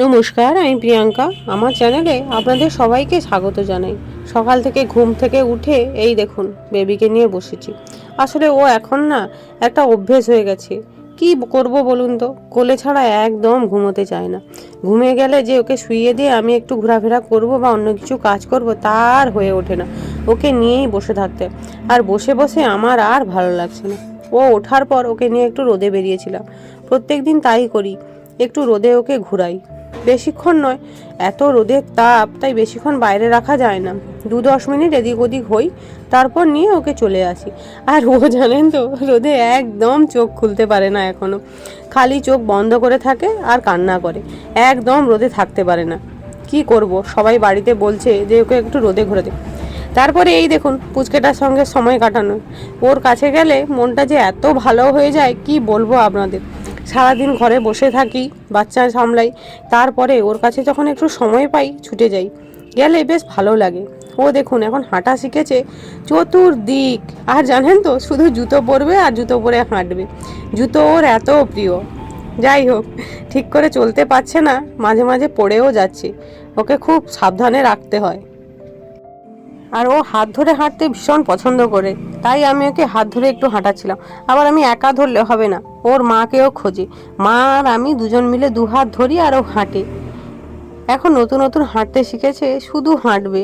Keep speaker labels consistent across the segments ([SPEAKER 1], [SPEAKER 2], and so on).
[SPEAKER 1] নমস্কার, আমি প্রিয়াঙ্কা। আমার চ্যানেলে আপনাদের সবাইকে স্বাগত জানাই। সকাল থেকে ঘুম থেকে উঠে এই দেখুন বেবিকে নিয়ে বসেছি। আসলে ও এখন না একটা অভ্যেস হয়ে গেছে। কি করব বলুন তো, কোলে ছাড়া একদম ঘুমোতে চায় না। ঘুমিয়ে গেলে যে ওকে শুইয়ে দিয়ে আমি একটু ঘোরাফেরা করব বা অন্য কিছু কাজ করব তার হয়ে ওঠে না। ওকে নিয়েই বসে থাকতে, আর বসে বসে আমার আর ভালো লাগছে না। ও ওঠার পর ওকে নিয়ে একটু রোদে বেরিয়েছিলাম। প্রত্যেক দিন তাই করি, একটু রোদে ওকে ঘুরাই। বেশিক্ষণ নয়, এত রোদের তাপ, তাই বেশিক্ষণ বাইরে রাখা যায় না। 2-10 মিনিট এদিক ওদিক হই, তারপর নিয়ে ওকে চলে আসি। আর ও জানেন তো, রোদে একদম চোখ খুলতে পারে না এখনো, খালি চোখ বন্ধ করে থাকে আর কান্না করে। একদম রোদে থাকতে পারে না। কি করব, সবাই বাড়িতে বলছে যে ওকে একটু রোদে ঘুরে দে। তারপরে এই দেখুন পুচকেটার সঙ্গে সময় কাটানো, ওর কাছে গেলে মনটা যে এত ভালো হয়ে যায় কি বলবো আপনাদের। সারাদিন ঘরে বসে থাকি, বাচ্চা সামলাই, তারপরে ওর কাছে যখন একটু সময় পাই ছুটে যাই, গেলে বেশ ভালো লাগে। ও দেখুন এখন হাঁটা শিখেছে চতুর্দিক। আর জানেন তো, শুধু জুতো পরবে আর জুতো পরে হাঁটবে। জুতো ওর এত প্রিয়। যাই হোক, ঠিক করে চলতে পারছে না, মাঝে মাঝে পড়েও যাচ্ছে। ওকে খুব সাবধানে রাখতে হয়। আর ও হাত ধরে হাঁটতে ভীষণ পছন্দ করে, তাই আমি ওকে হাত ধরে একটু হাঁটাচ্ছিলাম। আবার আমি একা ধরলে হবে না, ওর মাকেও খোঁজে। মা আর আমি দুজন মিলে 2 হাত ধরি আর ও হাঁটে। এখন নতুন নতুন হাঁটতে শিখেছে, শুধু হাঁটবে।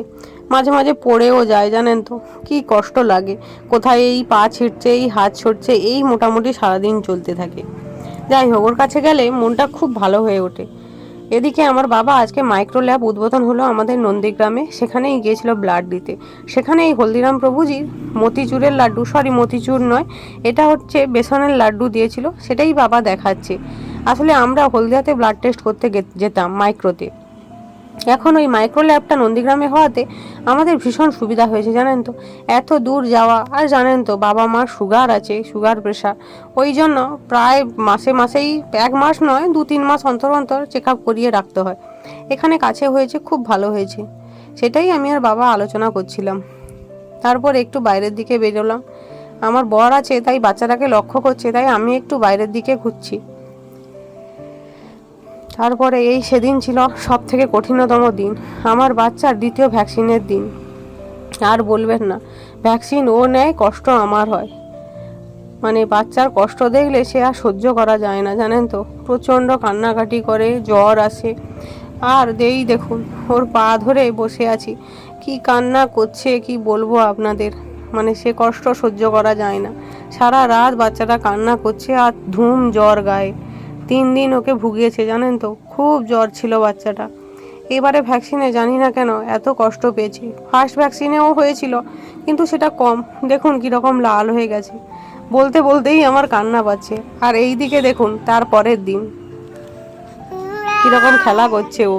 [SPEAKER 1] মাঝে মাঝে পড়েও যায়, জানেন তো কি কষ্ট লাগে। কোথায় এই পা ছিঁড়ছে, এই হাত ছড়ছে, এই মোটামুটি সারাদিন চলতে থাকে। যাই হোক, ওর কাছে গেলে মনটা খুব ভালো হয়ে ওঠে। এদিকে আমার বাবা আজকে মাইক্রো ল্যাব উদ্বোধন হলো আমাদের নন্দীগ্রামে, সেখানেই গিয়েছিল ব্লাড দিতে। সেখানে এই হলদিরাম প্রভুজির মতিচুরের লাড্ডু, সরি মতিচুর নয়, এটা হচ্ছে বেসনের লাড্ডু দিয়েছিল, সেটাই বাবা দেখাচ্ছে। আসলে আমরা হলদিয়াতে ব্লাড টেস্ট করতে যেতাম মাইক্রোতে। এখন ওই মাইক্রো ল্যাবটা নন্দীগ্রামে হওয়াতে আমাদের ভীষণ সুবিধা হয়েছে, জানেন তো। এত দূর যাওয়া, আর জানেন তো বাবা মার সুগার আছে, সুগার প্রেশার, ওই জন্য প্রায় মাসে মাসেই, 1 মাস নয় 2-3 মাস অন্তর অন্তর চেক আপ করিয়ে রাখতে হয়। এখানে কাছে হয়েছে, খুব ভালো হয়েছে। সেটাই আমি আর বাবা আলোচনা করছিলাম। তারপর একটু বাইরের দিকে বেরোলাম। আমার বর আছে, তাই বাচ্চাটাকে লক্ষ্য করছে, তাই আমি একটু বাইরের দিকে ঘুরছি। তারপরে এই সেদিন ছিল সব থেকে কঠিনতম দিন, আমার বাচ্চার দ্বিতীয় ভ্যাকসিনের দিন। আর বলবেন না, ভ্যাকসিন ও নেয়, কষ্ট আমার হয়। মানে বাচ্চার কষ্ট দেখলে সে আর সহ্য করা যায় না, জানেন তো। প্রচণ্ড কান্নাকাটি করে, জ্বর আসে। আর দেখুন ওর পা ধরে বসে আছি, কি কান্না করছে কি বলবো আপনাদের। মানে সে কষ্ট সহ্য করা যায় না। সারা রাত বাচ্চাটা কান্না করছে আর ধুম জ্বর গায়ে। 3 দিন ওকে ভুগিয়েছে, জানেন তো, খুব জ্বর ছিল বাচ্চাটা। এবারে ভ্যাকসিনে জানি না কেন এত কষ্ট পেয়েছি। ফার্স্ট ভ্যাকসিনেও হয়েছিল, কিন্তু সেটা কম। দেখুন কীরকম লাল হয়ে গেছে, বলতে বলতেই আমার কান্না পাচ্ছে। আর এই দিকে দেখুন তার পরের দিন কীরকম খেলা করছে ও।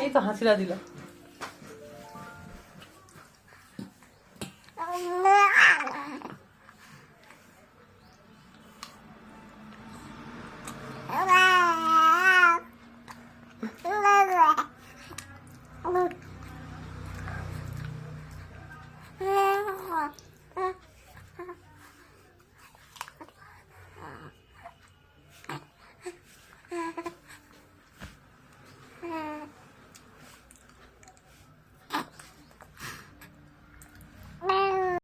[SPEAKER 1] এই তো হাসিরা দিল।